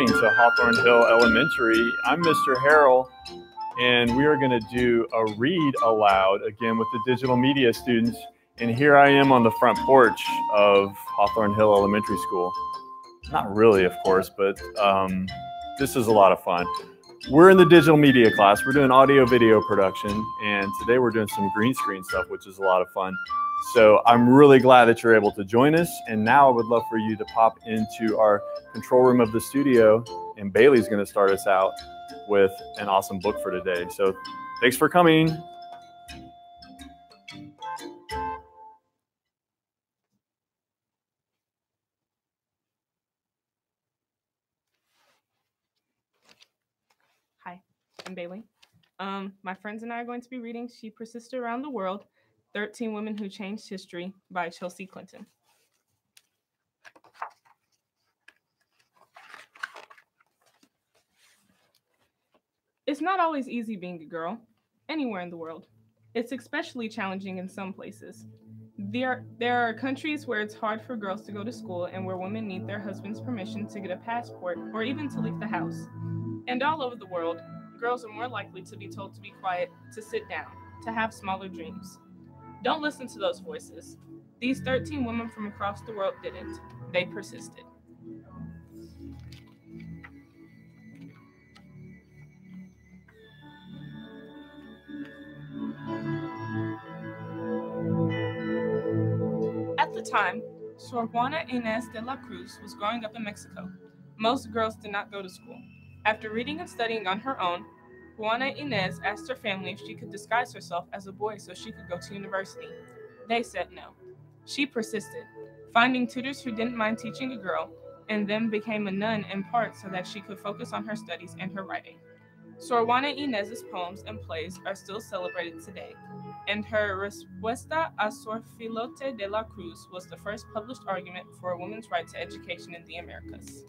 morning to Hawthorne Hill Elementary. I'm Mr. Harrell, and we are going to do a read aloud again with the digital media students. And here I am on the front porch of Hawthorne Hill Elementary School. Not really, of course, but this is a lot of fun. We're in the digital media class. We're doing audio video production, and today we're doing some green screen stuff, which is a lot of fun. So I'm really glad that you're able to join us. And now I would love for you to pop into our control room of the studio, and Bailey's going to start us out with an awesome book for today. So thanks for coming. Hi, I'm Bailey. My friends and I are going to be reading She Persisted Around the World, 13 Women Who Changed History by Chelsea Clinton. It's not always easy being a girl, anywhere in the world. It's especially challenging in some places. There are countries where it's hard for girls to go to school and where women need their husband's permission to get a passport or even to leave the house. And all over the world, girls are more likely to be told to be quiet, to sit down, to have smaller dreams. Don't listen to those voices. These 13 women from across the world didn't. They persisted. At the time, Sor Juana Inés de la Cruz was growing up in Mexico. Most girls did not go to school. After reading and studying on her own, Juana Inés asked her family if she could disguise herself as a boy so she could go to university. They said no. She persisted, finding tutors who didn't mind teaching a girl, and then became a nun in part so that she could focus on her studies and her writing. Sor Juana Inés's poems and plays are still celebrated today, and her Respuesta a Sor Filote de la Cruz was the first published argument for a woman's right to education in the Americas.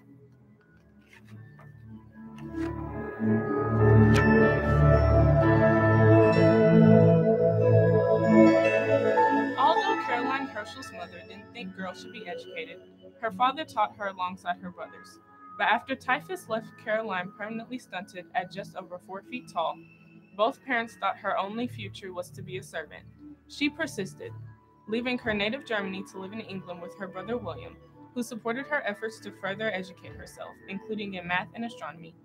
Although Caroline Herschel's mother didn't think girls should be educated, her father taught her alongside her brothers. But after typhus left Caroline permanently stunted at just over 4 feet tall, both parents thought her only future was to be a servant. She persisted, leaving her native Germany to live in England with her brother William, who supported her efforts to further educate herself, including in math and astronomy.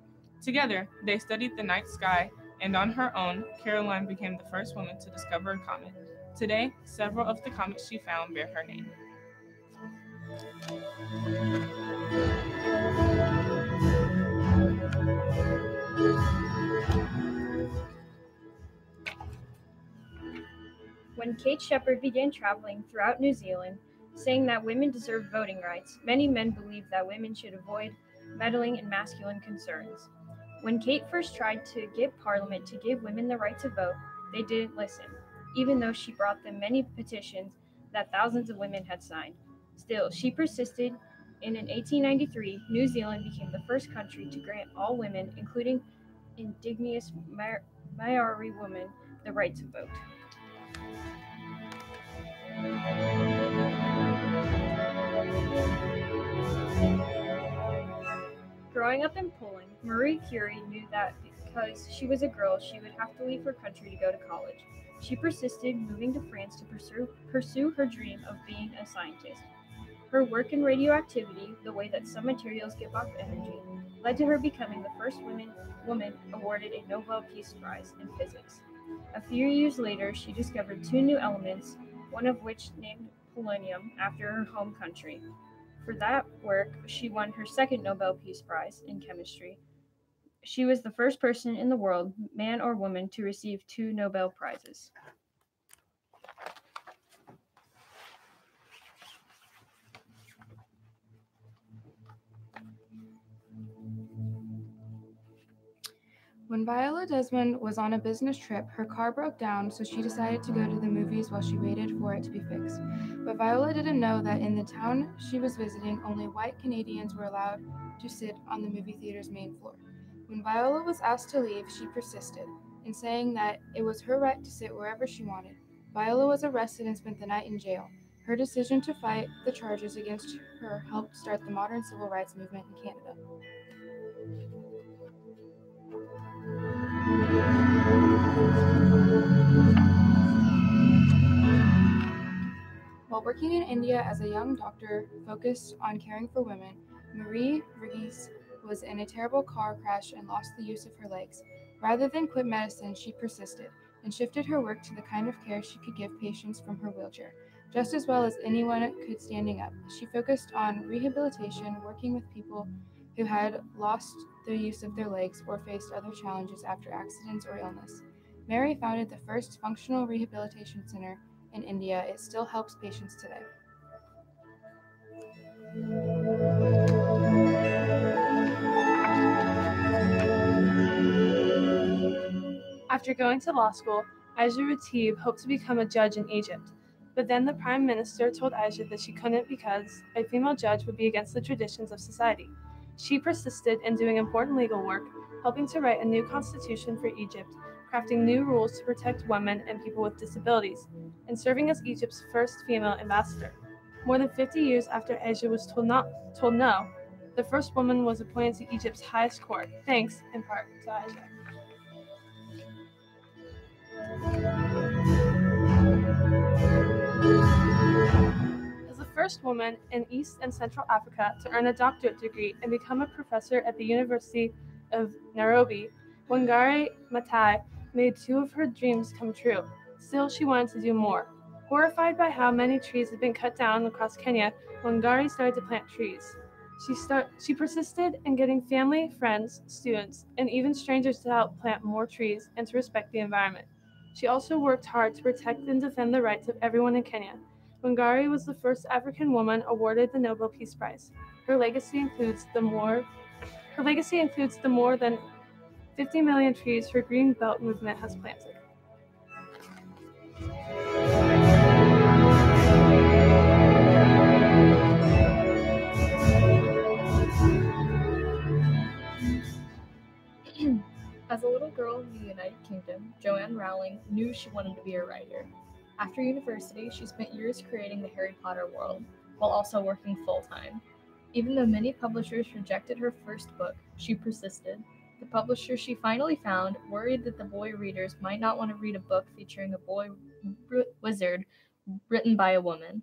Together, they studied the night sky, and on her own, Caroline became the first woman to discover a comet. Today, several of the comets she found bear her name. When Kate Shepherd began traveling throughout New Zealand, saying that women deserved voting rights, many men believed that women should avoid meddling in masculine concerns. When Kate first tried to get Parliament to give women the right to vote, they didn't listen, even though she brought them many petitions that thousands of women had signed. Still, she persisted, and in 1893, New Zealand became the first country to grant all women, including indigenous Maori women, the right to vote. Growing up in Poland, Marie Curie knew that because she was a girl, she would have to leave her country to go to college. She persisted, moving to France to pursue her dream of being a scientist. Her work in radioactivity, the way that some materials give off energy, led to her becoming the first woman awarded a Nobel Peace Prize in physics. A few years later, she discovered 2 new elements, one of which named polonium after her home country. For that work, she won her second Nobel Peace Prize in chemistry. She was the first person in the world, man or woman, to receive 2 Nobel Prizes. When Viola Desmond was on a business trip, her car broke down, so she decided to go to the movies while she waited for it to be fixed. But Viola didn't know that in the town she was visiting, only white Canadians were allowed to sit on the movie theater's main floor. When Viola was asked to leave, she persisted, in saying that it was her right to sit wherever she wanted. Viola was arrested and spent the night in jail. Her decision to fight the charges against her helped start the modern civil rights movement in Canada. While working in India as a young doctor focused on caring for women, Marie Verghese was in a terrible car crash and lost the use of her legs. Rather than quit medicine, she persisted and shifted her work to the kind of care she could give patients from her wheelchair. Just as well as anyone could standing up, she focused on rehabilitation, working with people who had lost the use of their legs or faced other challenges after accidents or illness. Mary founded the first functional rehabilitation center in India. It still helps patients today. After going to law school, Aisha Ratib hoped to become a judge in Egypt. But then the prime minister told Aisha that she couldn't because a female judge would be against the traditions of society. She persisted in doing important legal work, helping to write a new constitution for Egypt, crafting new rules to protect women and people with disabilities, and serving as Egypt's first female ambassador. More than 50 years after Aisha was told no, the first woman was appointed to Egypt's highest court, thanks, in part, to Aisha. As the first woman in East and Central Africa to earn a doctorate degree and become a professor at the University of Nairobi, Wangari Maathai made two of her dreams come true. Still, she wanted to do more. Horrified by how many trees had been cut down across Kenya, Wangari started to plant trees. She persisted in getting family, friends, students, and even strangers to help plant more trees and to respect the environment. She also worked hard to protect and defend the rights of everyone in Kenya. Wangari was the first African woman awarded the Nobel Peace Prize. Her legacy includes the more than 50 million trees her Green Belt movement has planted. As a little girl in the United Kingdom, Joanne Rowling knew she wanted to be a writer. After university, she spent years creating the Harry Potter world, while also working full-time. Even though many publishers rejected her first book, she persisted. The publisher she finally found worried that the boy readers might not want to read a book featuring a boy wizard written by a woman,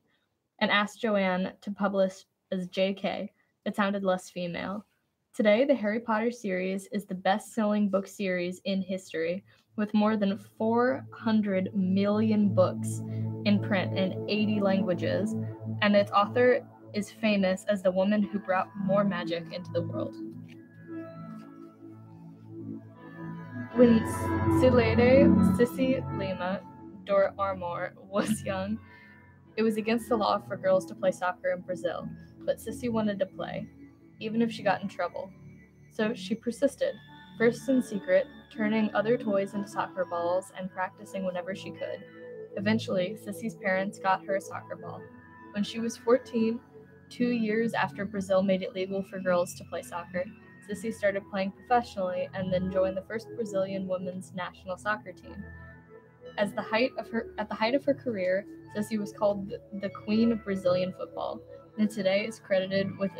and asked Joanne to publish as JK. It sounded less female. Today, the Harry Potter series is the best-selling book series in history, with more than 400 million books in print in 80 languages, and its author is famous as the woman who brought more magic into the world. When Silede Sissi Lima Dor Armor was young, it was against the law for girls to play soccer in Brazil, but Sissi wanted to play, even if she got in trouble. So she persisted, first in secret, turning other toys into soccer balls and practicing whenever she could. Eventually, Sissi's parents got her a soccer ball. When she was 14, 2 years after Brazil made it legal for girls to play soccer, Sissi started playing professionally and then joined the first Brazilian women's national soccer team. At the height of her career, Sissi was called the Queen of Brazilian football, and today is credited with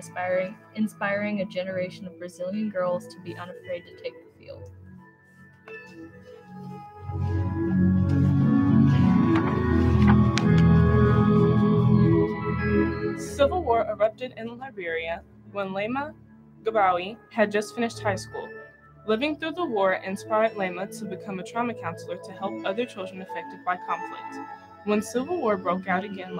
inspiring a generation of Brazilian girls to be unafraid to take the field. Civil war erupted in Liberia when Lema Gabawi had just finished high school. Living through the war inspired Lema to become a trauma counselor to help other children affected by conflict. When civil war broke out again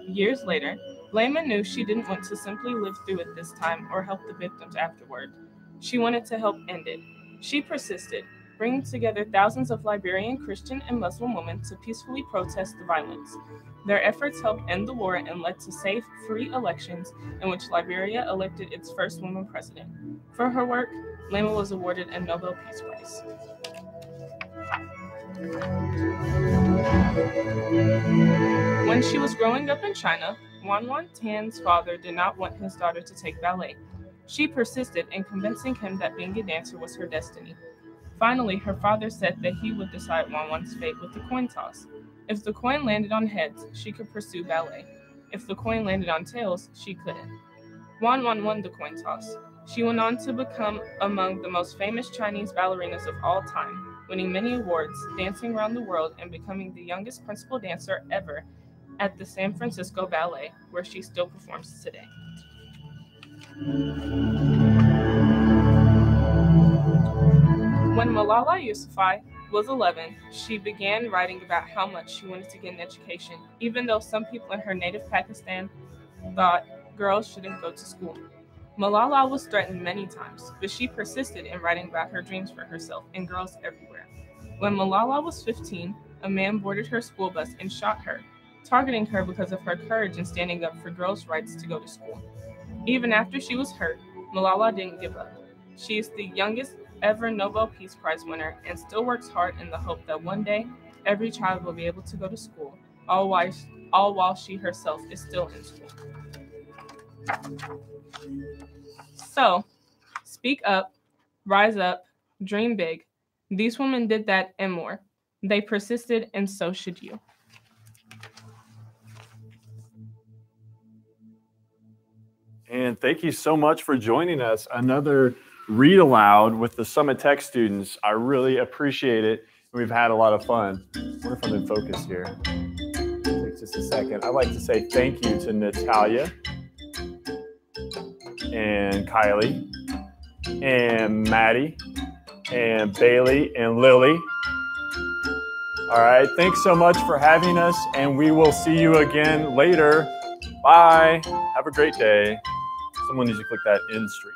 years later, Lema knew she didn't want to simply live through it this time or help the victims afterward. She wanted to help end it. She persisted, bringing together thousands of Liberian Christian and Muslim women to peacefully protest the violence. Their efforts helped end the war and led to safe, free elections in which Liberia elected its first woman president. For her work, Lema was awarded a Nobel Peace Prize. When she was growing up in China, Wan Tan's father did not want his daughter to take ballet. She persisted in convincing him that being a dancer was her destiny. Finally, her father said that he would decide Wan's fate with the coin toss. If the coin landed on heads, she could pursue ballet. If the coin landed on tails, she couldn't. Wan won the coin toss. She went on to become among the most famous Chinese ballerinas of all time, winning many awards, dancing around the world, and becoming the youngest principal dancer ever at the San Francisco Ballet, where she still performs today. When Malala Yousafzai was 11, she began writing about how much she wanted to get an education, even though some people in her native Pakistan thought girls shouldn't go to school. Malala was threatened many times, but she persisted in writing about her dreams for herself and girls everywhere. When Malala was 15, a man boarded her school bus and shot her, targeting her because of her courage in standing up for girls' rights to go to school. Even after she was hurt, Malala didn't give up. She is the youngest ever Nobel Peace Prize winner and still works hard in the hope that one day every child will be able to go to school, all while she herself is still in school. So, speak up, rise up, dream big. These women did that and more. They persisted, and so should you. And thank you so much for joining us. Another read aloud with the Summit Tech students. I really appreciate it. We've had a lot of fun. I wonder if I'm in focus here. Take just a second. I'd like to say thank you to Natalia and Kylie and Maddie and Bailey and Lily. All right, thanks so much for having us, and we will see you again later. Bye. Have a great day. Someone needs to click that end stream.